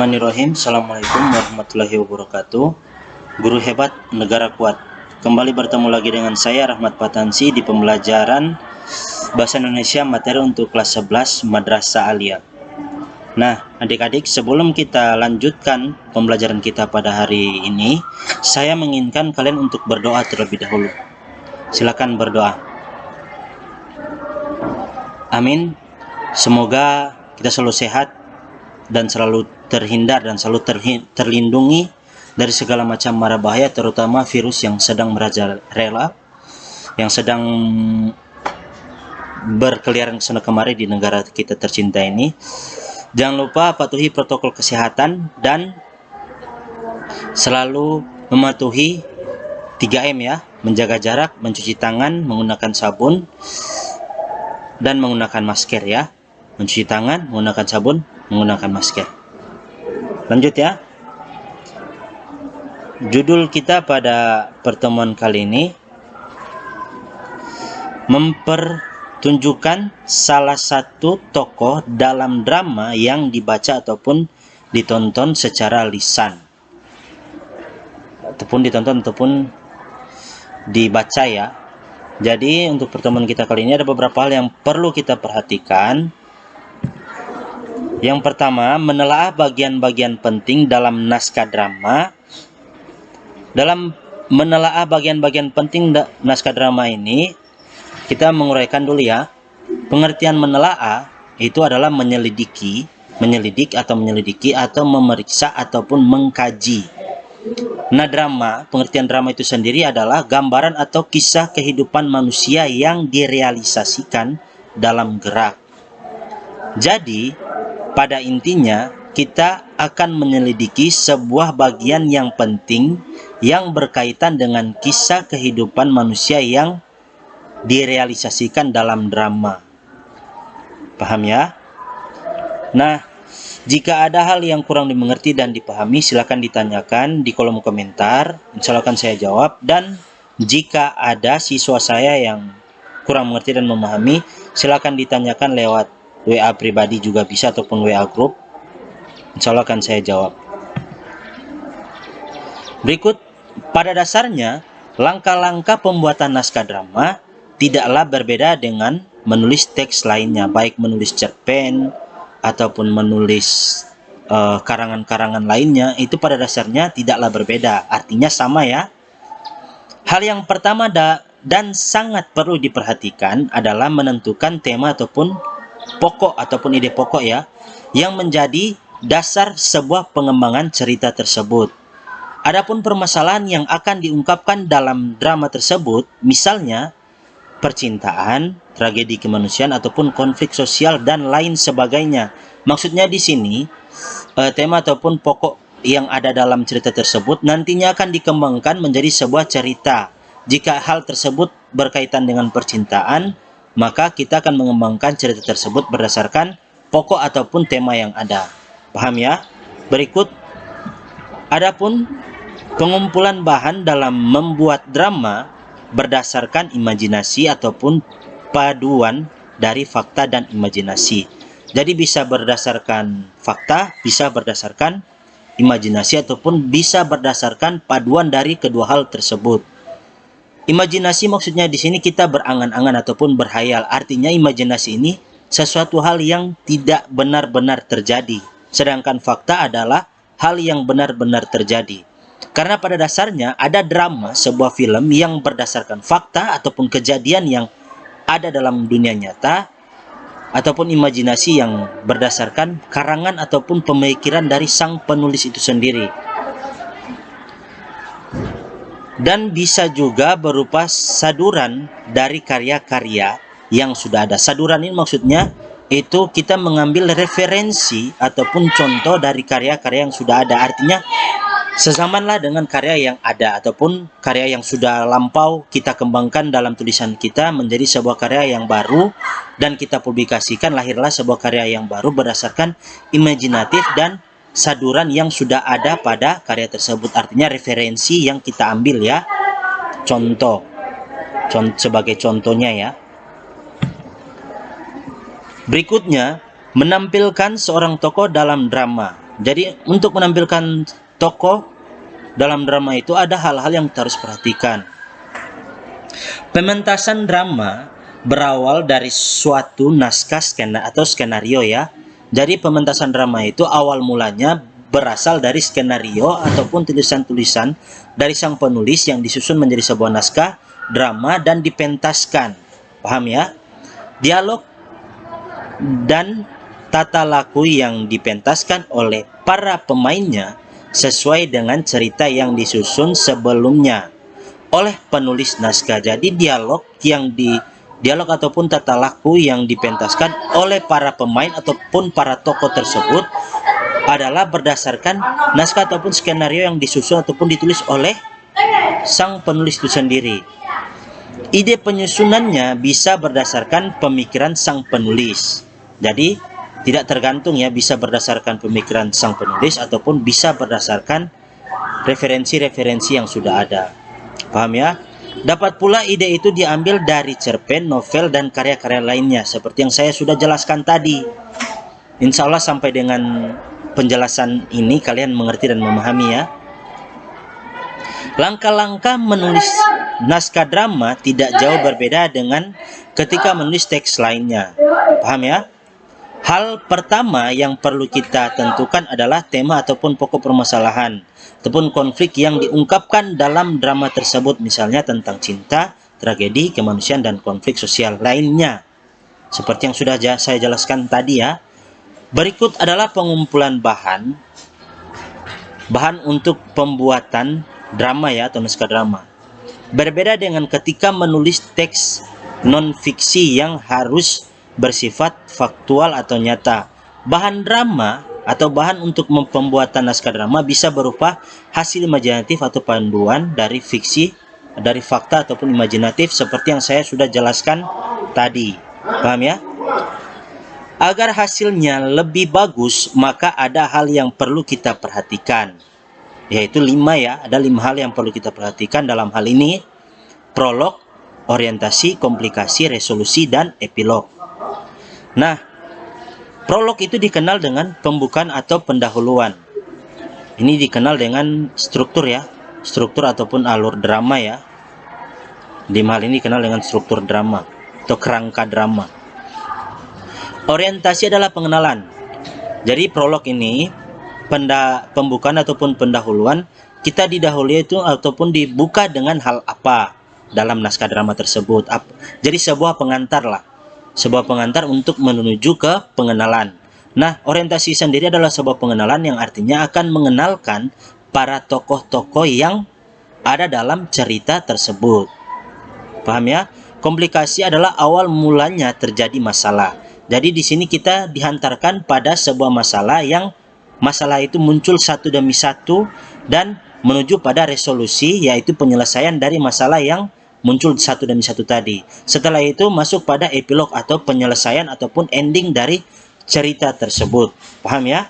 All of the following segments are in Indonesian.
Bismillahirrahmanirrahim. Assalamualaikum warahmatullahi wabarakatuh. Guru hebat, negara kuat. Kembali bertemu lagi dengan saya Rahmat Patansi di pembelajaran Bahasa Indonesia materi untuk kelas 11 Madrasah Aliyah. Nah, adik-adik, sebelum kita lanjutkan pembelajaran kita pada hari ini, saya menginginkan kalian untuk berdoa terlebih dahulu. Silakan berdoa. Amin. Semoga kita selalu sehat dan selalu terhindar dan selalu terlindungi dari segala macam mara bahaya, terutama virus yang sedang merajalela, yang sedang berkeliaran kesana kemari di negara kita tercinta ini. Jangan lupa patuhi protokol kesehatan dan selalu mematuhi 3M ya, menjaga jarak, mencuci tangan, menggunakan sabun, dan menggunakan masker ya. Mencuci tangan, menggunakan sabun, menggunakan masker. Lanjut ya. Judul kita pada pertemuan kali ini mempertunjukkan salah satu tokoh dalam drama yang dibaca ataupun ditonton secara lisan, ataupun ditonton ataupun dibaca ya. Jadi untuk pertemuan kita kali ini ada beberapa hal yang perlu kita perhatikan. Yang pertama, menelaah bagian-bagian penting dalam naskah drama. Dalam menelaah bagian-bagian penting naskah drama ini, kita menguraikan dulu ya. Pengertian menelaah itu adalah menyelidik atau memeriksa ataupun mengkaji. Nah, pengertian drama itu sendiri adalah gambaran atau kisah kehidupan manusia yang direalisasikan dalam gerak. Jadi, pada intinya, kita akan menyelidiki sebuah bagian yang penting yang berkaitan dengan kisah kehidupan manusia yang direalisasikan dalam drama. Paham ya? Nah, jika ada hal yang kurang dimengerti dan dipahami, silakan ditanyakan di kolom komentar. Insya Allah akan saya jawab. Dan jika ada siswa saya yang kurang mengerti dan memahami, silakan ditanyakan lewat WA pribadi juga bisa, ataupun WA grup. Insya Allah akan saya jawab. Berikut, pada dasarnya, langkah-langkah pembuatan naskah drama tidaklah berbeda dengan menulis teks lainnya, baik menulis cerpen ataupun menulis karangan-karangan lainnya. Itu pada dasarnya tidaklah berbeda, artinya sama ya. Hal yang pertama dan sangat perlu diperhatikan adalah menentukan tema ataupun pokok ataupun ide pokok ya, yang menjadi dasar sebuah pengembangan cerita tersebut. Adapun permasalahan yang akan diungkapkan dalam drama tersebut, misalnya percintaan, tragedi kemanusiaan, ataupun konflik sosial dan lain sebagainya. Maksudnya di sini tema ataupun pokok yang ada dalam cerita tersebut nantinya akan dikembangkan menjadi sebuah cerita. Jika hal tersebut berkaitan dengan percintaan, maka kita akan mengembangkan cerita tersebut berdasarkan pokok ataupun tema yang ada. Paham ya? Berikut, adapun pengumpulan bahan dalam membuat drama berdasarkan imajinasi ataupun paduan dari fakta dan imajinasi. Jadi bisa berdasarkan fakta, bisa berdasarkan imajinasi, ataupun bisa berdasarkan paduan dari kedua hal tersebut. Imajinasi maksudnya di sini kita berangan-angan ataupun berhayal. Artinya imajinasi ini sesuatu hal yang tidak benar-benar terjadi. Sedangkan fakta adalah hal yang benar-benar terjadi. Karena pada dasarnya ada drama, sebuah film yang berdasarkan fakta ataupun kejadian yang ada dalam dunia nyata, ataupun imajinasi yang berdasarkan karangan ataupun pemikiran dari sang penulis itu sendiri. Dan bisa juga berupa saduran dari karya-karya yang sudah ada. Saduran ini maksudnya itu kita mengambil referensi ataupun contoh dari karya-karya yang sudah ada. Artinya sezamanlah dengan karya yang ada ataupun karya yang sudah lampau kita kembangkan dalam tulisan kita menjadi sebuah karya yang baru dan kita publikasikan. Lahirlah sebuah karya yang baru berdasarkan imajinatif dan saduran yang sudah ada pada karya tersebut. Artinya referensi yang kita ambil ya, contoh sebagai contohnya ya. Berikutnya, menampilkan seorang tokoh dalam drama. Jadi untuk menampilkan tokoh dalam drama itu ada hal-hal yang kita harus perhatikan. Pementasan drama berawal dari suatu naskah atau skenario ya. Jadi pementasan drama itu awal mulanya berasal dari skenario ataupun tulisan-tulisan dari sang penulis yang disusun menjadi sebuah naskah drama dan dipentaskan. Paham ya? Dialog dan tata laku yang dipentaskan oleh para pemainnya sesuai dengan cerita yang disusun sebelumnya oleh penulis naskah. Jadi dialog ataupun tata laku yang dipentaskan oleh para pemain ataupun para tokoh tersebut adalah berdasarkan naskah ataupun skenario yang disusun ataupun ditulis oleh sang penulis itu sendiri. Ide penyusunannya bisa berdasarkan pemikiran sang penulis. Jadi tidak tergantung ya, bisa berdasarkan pemikiran sang penulis ataupun bisa berdasarkan referensi-referensi yang sudah ada. Paham ya? Dapat pula ide itu diambil dari cerpen, novel, dan karya-karya lainnya seperti yang saya sudah jelaskan tadi. Insya Allah sampai dengan penjelasan ini kalian mengerti dan memahami ya. Langkah-langkah menulis naskah drama tidak jauh berbeda dengan ketika menulis teks lainnya. Paham ya? Hal pertama yang perlu kita tentukan adalah tema ataupun pokok permasalahan ataupun konflik yang diungkapkan dalam drama tersebut, misalnya tentang cinta, tragedi, kemanusiaan, dan konflik sosial lainnya. Seperti yang sudah saya jelaskan tadi ya. Berikut adalah pengumpulan bahan untuk pembuatan drama ya, atau naskah drama. Berbeda dengan ketika menulis teks non-fiksi yang harus bersifat faktual atau nyata. Bahan drama atau bahan untuk pembuatan naskah drama bisa berupa hasil imajinatif atau panduan dari fiksi, dari fakta ataupun imajinatif seperti yang saya sudah jelaskan tadi. Paham ya? Agar hasilnya lebih bagus, maka ada hal yang perlu kita perhatikan. Yaitu 5 ya, ada 5 hal yang perlu kita perhatikan dalam hal ini: prolog, orientasi, komplikasi, resolusi, dan epilog. Nah, prolog itu dikenal dengan pembukaan atau pendahuluan. Ini dikenal dengan struktur ya, struktur ataupun alur drama ya. Di hal ini dikenal dengan struktur drama atau kerangka drama. Orientasi adalah pengenalan. Jadi prolog ini pembukaan ataupun pendahuluan, kita didahului itu ataupun dibuka dengan hal apa dalam naskah drama tersebut. Jadi sebuah pengantar lah. Sebuah pengantar untuk menuju ke pengenalan. Nah, orientasi sendiri adalah sebuah pengenalan yang artinya akan mengenalkan para tokoh-tokoh yang ada dalam cerita tersebut. Paham ya? Komplikasi adalah awal mulanya terjadi masalah. Jadi di sini kita dihantarkan pada sebuah masalah yang masalah itu muncul satu demi satu dan menuju pada resolusi, yaitu penyelesaian dari masalah yang muncul satu demi satu tadi. Setelah itu masuk pada epilog atau penyelesaian ataupun ending dari cerita tersebut. Paham ya?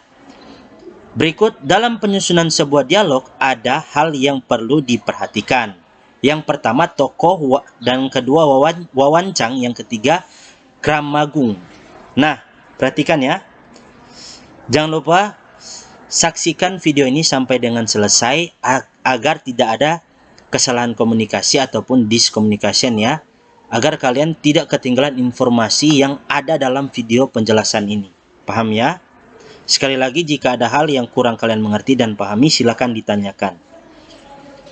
Berikut, dalam penyusunan sebuah dialog ada hal yang perlu diperhatikan. Yang pertama tokoh, dan kedua wawancang, yang ketiga kramagung. Nah, perhatikan ya. Jangan lupa saksikan video ini sampai dengan selesai agar tidak ada kesalahan komunikasi ataupun diskomunikasi ya, agar kalian tidak ketinggalan informasi yang ada dalam video penjelasan ini. Paham ya? Sekali lagi, jika ada hal yang kurang kalian mengerti dan pahami, silakan ditanyakan.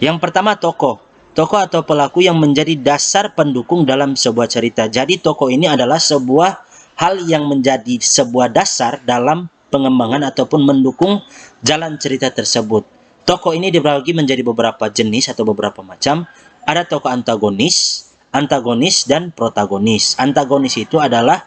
Yang pertama, tokoh atau pelaku yang menjadi dasar pendukung dalam sebuah cerita. Jadi tokoh ini adalah sebuah hal yang menjadi sebuah dasar dalam pengembangan ataupun mendukung jalan cerita tersebut. Tokoh ini dibagi menjadi beberapa jenis atau beberapa macam. Ada tokoh antagonis, dan protagonis. Antagonis itu adalah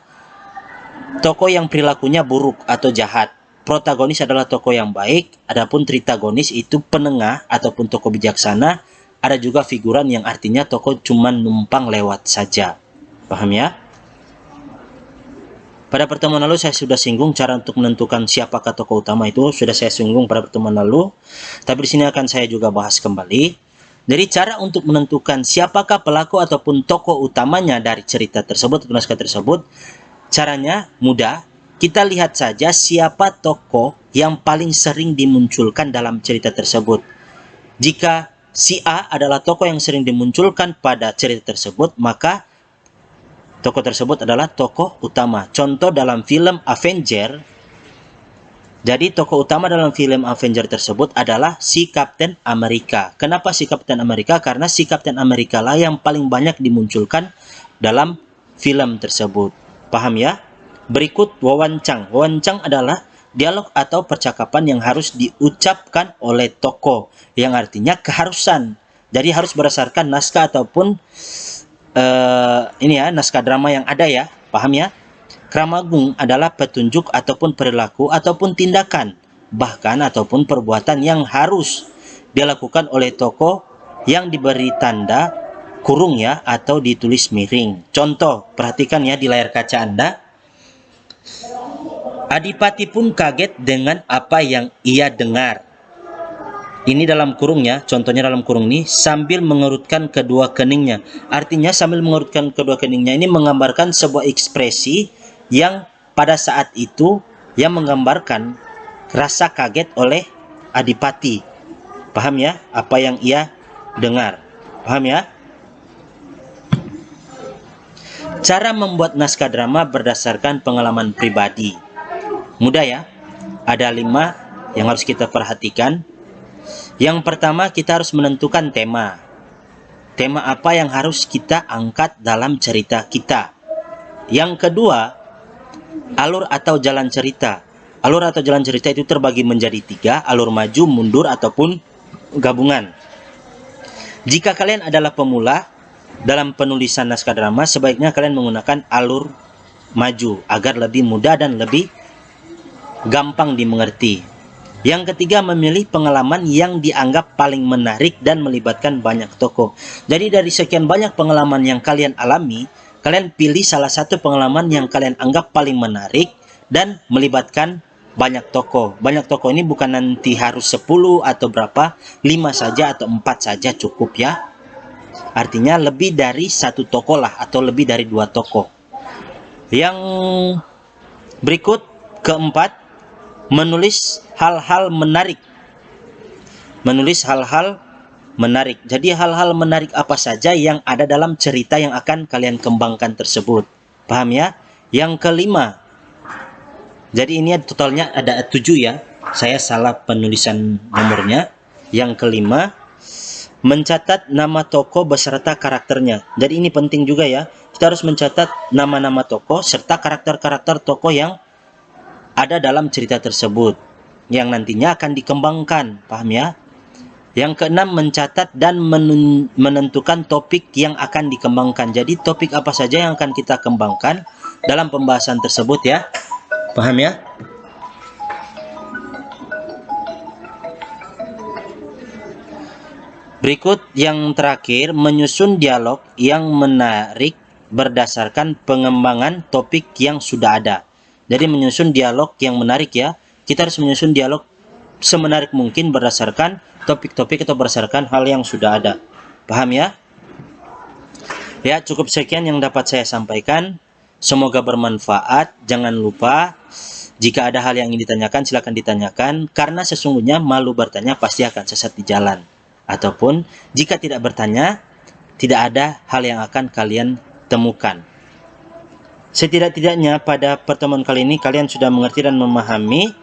tokoh yang perilakunya buruk atau jahat. Protagonis adalah tokoh yang baik. Adapun tritagonis itu penengah ataupun tokoh bijaksana. Ada juga figuran yang artinya tokoh cuma numpang lewat saja. Paham ya? Pada pertemuan lalu saya sudah singgung cara untuk menentukan siapakah tokoh utama, itu sudah saya singgung pada pertemuan lalu. Tapi di sini akan saya juga bahas kembali. Jadi cara untuk menentukan siapakah pelaku ataupun tokoh utamanya dari cerita tersebut atau naskah tersebut, caranya mudah. kita lihat saja siapa tokoh yang paling sering dimunculkan dalam cerita tersebut. Jika si A adalah tokoh yang sering dimunculkan pada cerita tersebut, maka tokoh tersebut adalah tokoh utama. Contoh dalam film Avenger, jadi tokoh utama dalam film Avenger tersebut adalah si Captain America. Kenapa si Captain America? Karena si Captain America lah yang paling banyak dimunculkan dalam film tersebut. Paham ya? Berikut wawancang. Wawancang adalah dialog atau percakapan yang harus diucapkan oleh tokoh, yang artinya keharusan. Jadi harus berdasarkan naskah ataupun naskah drama yang ada ya. Paham ya? Kramagung adalah petunjuk ataupun perilaku ataupun tindakan, bahkan ataupun perbuatan yang harus dilakukan oleh tokoh yang diberi tanda kurung ya, atau ditulis miring. Contoh, perhatikan ya di layar kaca Anda. Adipati pun kaget dengan apa yang ia dengar. Ini dalam kurung ya, contohnya dalam kurung ini, sambil mengerutkan kedua keningnya. Artinya sambil mengerutkan kedua keningnya ini menggambarkan sebuah ekspresi yang pada saat itu yang menggambarkan rasa kaget oleh Adipati. Paham ya apa yang ia dengar? Paham ya? Cara membuat naskah drama berdasarkan pengalaman pribadi. Mudah ya? Ada 5 yang harus kita perhatikan. Yang pertama, kita harus menentukan tema. Tema apa yang harus kita angkat dalam cerita kita. Yang kedua, alur atau jalan cerita. Alur atau jalan cerita itu terbagi menjadi 3, alur maju, mundur, ataupun gabungan. Jika kalian adalah pemula dalam penulisan naskah drama, sebaiknya kalian menggunakan alur maju agar lebih mudah dan lebih gampang dimengerti. Yang ketiga, memilih pengalaman yang dianggap paling menarik dan melibatkan banyak tokoh. Jadi dari sekian banyak pengalaman yang kalian alami, kalian pilih salah satu pengalaman yang kalian anggap paling menarik dan melibatkan banyak tokoh. Banyak tokoh ini bukan nanti harus 10 atau berapa, 5 saja atau 4 saja cukup ya. Artinya lebih dari 1 tokoh lah, atau lebih dari 2 tokoh. Yang berikut, keempat, menulis hal-hal menarik. Menulis hal-hal menarik. Jadi hal-hal menarik apa saja yang ada dalam cerita yang akan kalian kembangkan tersebut. Paham ya? Yang kelima. Jadi ini totalnya ada 7 ya. Saya salah penulisan nomornya. Yang kelima, mencatat nama tokoh beserta karakternya. Jadi ini penting juga ya. Kita harus mencatat nama-nama tokoh serta karakter-karakter tokoh yang ada dalam cerita tersebut, yang nantinya akan dikembangkan. Paham ya? Yang keenam, mencatat dan menentukan topik yang akan dikembangkan. Jadi topik apa saja yang akan kita kembangkan dalam pembahasan tersebut ya. Paham ya? Berikut yang terakhir, menyusun dialog yang menarik berdasarkan pengembangan topik yang sudah ada. Jadi menyusun dialog yang menarik ya. Kita harus menyusun dialog semenarik mungkin berdasarkan topik-topik atau berdasarkan hal yang sudah ada. Paham ya? Ya, cukup sekian yang dapat saya sampaikan. Semoga bermanfaat. Jangan lupa, jika ada hal yang ingin ditanyakan, silakan ditanyakan. Karena sesungguhnya malu bertanya pasti akan sesat di jalan. Ataupun jika tidak bertanya, tidak ada hal yang akan kalian temukan. Setidak-tidaknya pada pertemuan kali ini kalian sudah mengerti dan memahami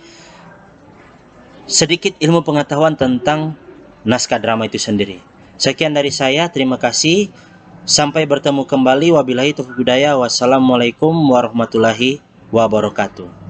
sedikit ilmu pengetahuan tentang naskah drama itu sendiri. Sekian dari saya, terima kasih. Sampai bertemu kembali. Wabillahi taufiq hidayah. Wassalamualaikum warahmatullahi wabarakatuh.